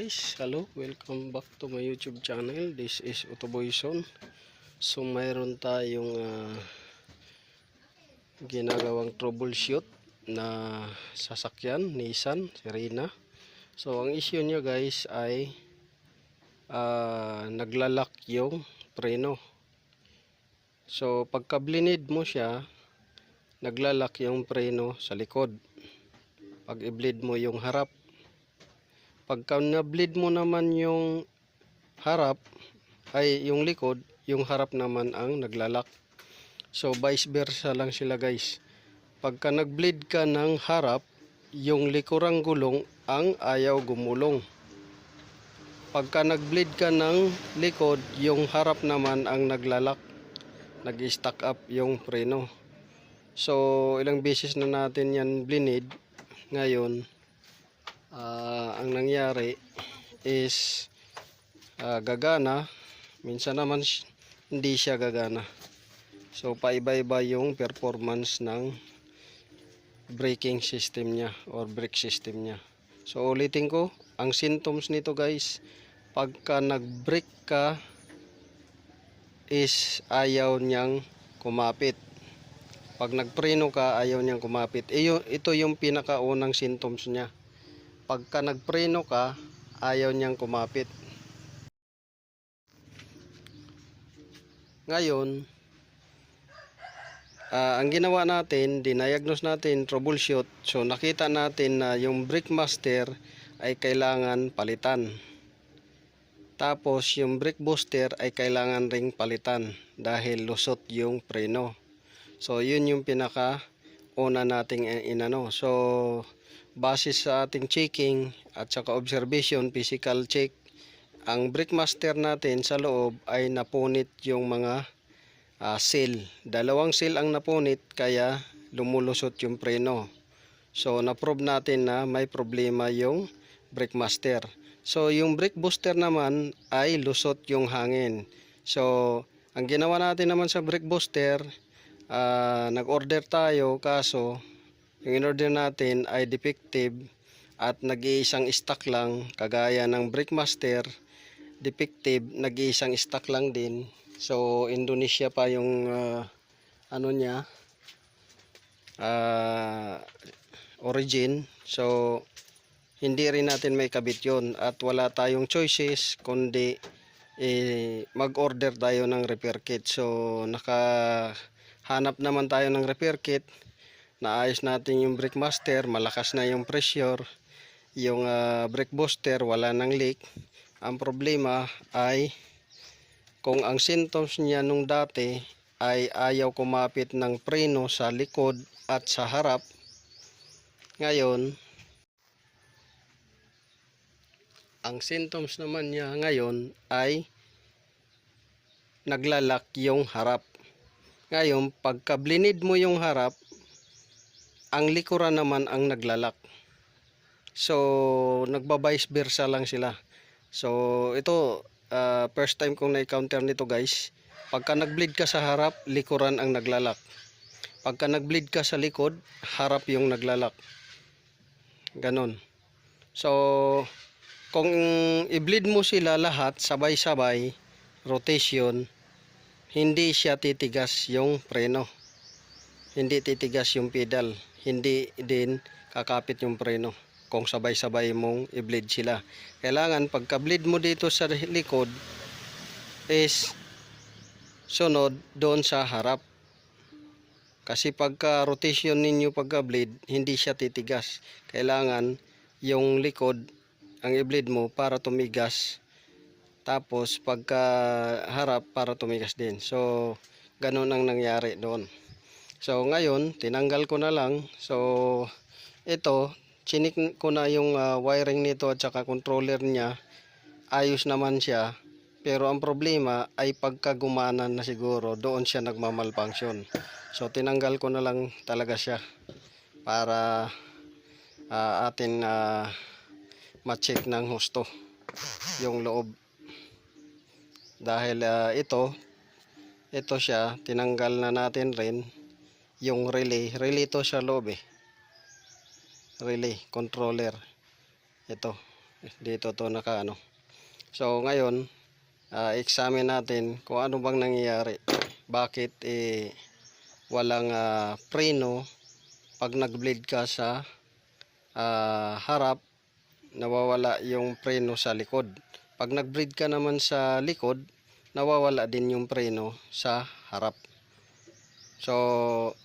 guys, hello, welcome back to my YouTube channel. This is Autoboyson. So mayroon tayong ginagawang troubleshoot na sasakyan, Nissan Serena. So ang issue niya guys ay naglalak yung preno. So pagka blinid mo siya, naglalak yung preno sa likod. Pag i-bleed mo yung harap, pagka na-bleed mo naman yung harap, ay yung likod, yung harap naman ang naglalak. So vice versa lang sila guys. Pagka nag-bleed ka ng harap, yung likurang gulong ang ayaw gumulong. Pagka nag-bleed ka ng likod, yung harap naman ang naglalak. Nag-stack up yung preno. So ilang beses na natin yan blinid. Ngayon ang nangyari is gagana, minsan naman hindi siya gagana. So paiba-iba yung performance ng braking system niya or brake system niya. So ulitin ko, ang symptoms nito guys, pagka nag-brake ka is ayaw niyang kumapit. Pag nagpreno ka, ayaw niyang kumapit. Ito yung pinakaunang symptoms niya. Pagka nagpreno ka, ayaw niyang kumapit. Ngayon, ang ginawa natin, dinayagnos natin, troubleshoot. So nakita natin na yung brake master ay kailangan palitan. Tapos yung brake booster ay kailangan ring palitan dahil lusot yung preno. So yun yung pinaka una nating inano. So base sa ating checking at saka observation, physical check, ang brake master natin sa loob ay napunit yung mga seal. Dalawang seal ang napunit kaya lumulusot yung preno. So na-prove natin na may problema yung brake master. So yung brake booster naman ay lusot yung hangin. So ang ginawa natin naman sa brake booster, nag-order tayo kaso yung in-order natin ay defective at nag-iisang stock lang, kagaya ng brake master, defective, nag-iisang stock lang din. So Indonesia pa yung ano niya, origin. So hindi rin natin may kabit yun at wala tayong choices kundi mag-order tayo ng repair kit. So nakahanap naman tayo ng repair kit. Naayos natin yung brake master, malakas na yung pressure, yung brake booster wala nang leak. Ang problema ay kung ang symptoms niya nung dati ay ayaw kumapit ng preno sa likod at sa harap, ngayon ang symptoms naman niya ngayon ay naglalak yung harap. Ngayon pagka blinid mo yung harap, ang likuran naman ang naglalak. So nagba-vice versa lang sila. So ito first time kong na-encounter nito guys. Pagka nag-bleed ka sa harap, likuran ang naglalak. Pagka nag-bleed ka sa likod, harap yung naglalak. Ganon. So kung i-bleed mo sila lahat sabay-sabay, rotation, hindi siya titigas yung preno. Hindi titigas yung pedal. Hindi din kakapit yung preno kung sabay-sabay mong i-bleed sila. Kailangan pagka-bleed mo dito sa likod is sunod doon sa harap. Kasi pagka rotation ninyo pagka-bleed, hindi siya titigas. Kailangan yung likod ang i-bleed mo para tumigas. Tapos pagka harap para tumigas din. So ganun ang nangyari doon. So ngayon, tinanggal ko na lang. So ito, chinik ko na yung wiring nito at saka controller niya. Ayos naman siya. Pero ang problema ay pagka gumana na siguro, doon siya nagmamalfunction. So tinanggal ko na lang talaga siya para atin ma-check ng husto yung loob. Dahil ito siya, tinanggal na natin rin yung relay to sa loob relay controller ito. Dito to naka ano. So ngayon, examine natin kung ano bang nangyayari. Bakit walang preno pag nag-bleed ka sa harap, nawawala yung preno sa likod. Pag nag-bleed ka naman sa likod, nawawala din yung preno sa harap. So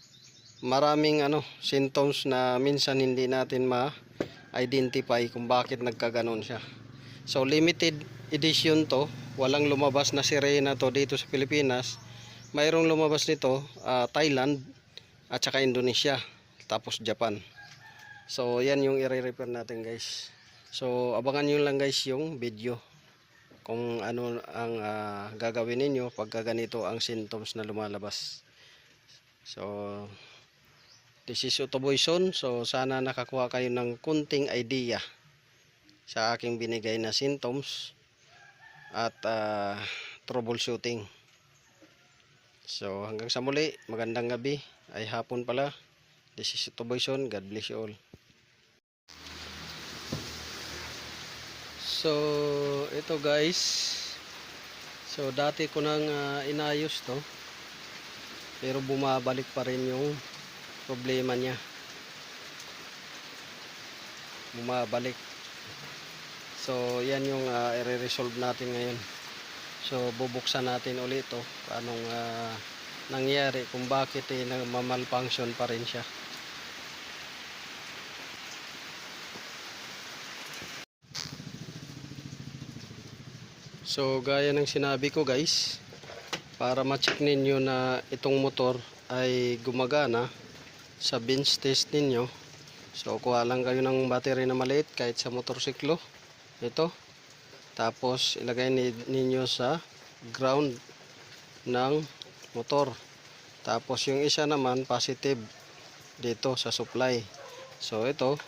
maraming symptoms na minsan hindi natin ma-identify kung bakit nagkaganon siya. So limited edition to, walang lumabas na sirena to dito sa Pilipinas. Mayroong lumabas nito Thailand at saka Indonesia, tapos Japan. So yan yung i-repair natin guys. So abangan nyo lang guys yung video kung ano ang gagawin ninyo pagka ganito ang symptoms na lumalabas. So this is Utoboy Son. So sana nakakuha kayo ng kunting idea sa aking binigay na symptoms at troubleshooting. So hanggang sa muli, magandang gabi, ay hapon pala. This is Utoboy Son. God bless you all. So ito guys, so dati ko nang inayos to, pero bumabalik pa rin yung problema niya, bumabalik. So yan yung i-resolve natin ngayon. So bubuksan natin ulit ito, anong nangyari, kung bakit nagmamalfunction pa rin siya. So gaya ng sinabi ko guys, para ma-check ninyo na itong motor ay gumagana sa bench test ninyo, so kuha lang kayo ng battery na maliit kahit sa motorsiklo ito, tapos ilagay ninyo sa ground ng motor, tapos yung isa naman positive dito sa supply. So ito,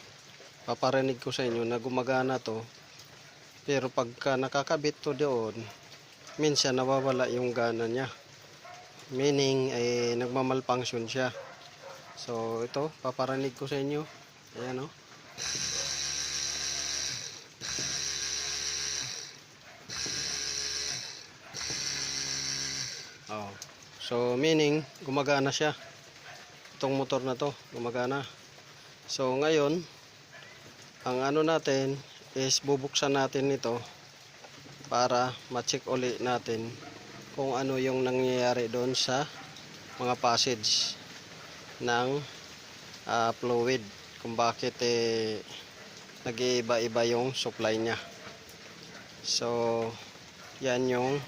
paparinig ko sa inyo na gumagana to, pero pagka nakakabit to doon, minsan nawawala yung gana niya, meaning ay nagmamalfunction siya. So ito, paparinig ko sa inyo. Ayan o. So meaning gumagana siya. Itong motor na to gumagana. So ngayon, ang natin is bubuksan natin ito para ma-check uli natin kung ano yung nangyayari doon sa mga passage ng fluid, kung bakit nag-iiba-iba yung supply nya. So yan yung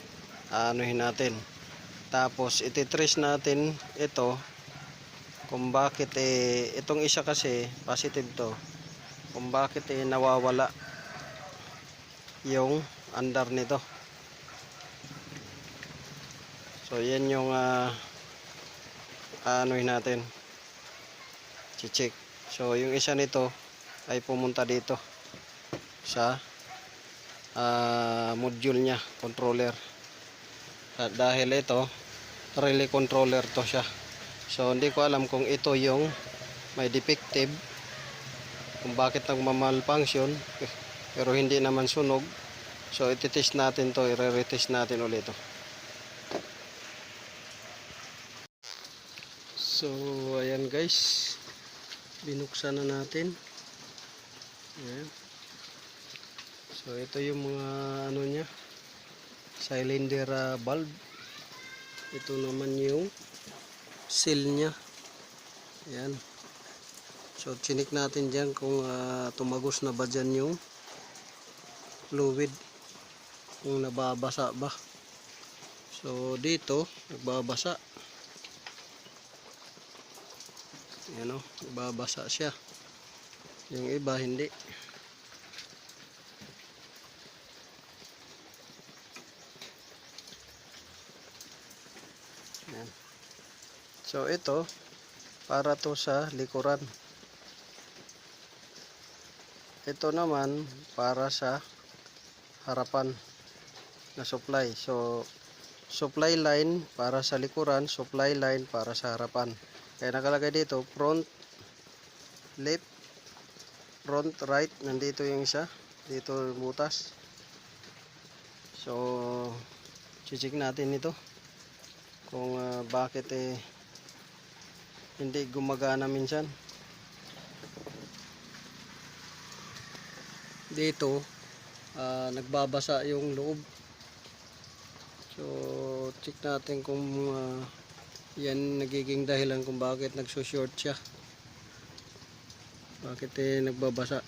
anuhin natin, tapos ititrace natin ito kung bakit itong isa kasi positive to, kung bakit nawawala yung andar nito. So yan yung anuhin natin, check. So yung isa nito ay pumunta dito sa module nya, controller, dahil ito relay controller to siya. So hindi ko alam kung ito yung may defective, kung bakit nagmamalfunction, pero hindi naman sunog. So ititest natin to, i-retest natin ulit ito. So ayan guys, binuksan na natin. Ayan. So ito yung mga niya, cylinder valve. Ito naman yung seal nya. Ayan. So chinik natin dyan kung tumagos na ba dyan yung fluid, kung nababasa ba. So dito nagbabasa. Ayan o, nagbabasa siya. Yung iba hindi. Ayan. So ito para to sa likuran. Ito naman para sa harapan na supply. So supply line para sa likuran, supply line para sa harapan. Kaya nakalagay dito front left, front right, nandito yung isa. dito butas. So check natin ito kung bakit hindi gumagana minsan. Dito nagbabasa yung loob. So check natin kung yan nagiging dahilan kung bakit nagso-short siya. Bakit nagbabasa.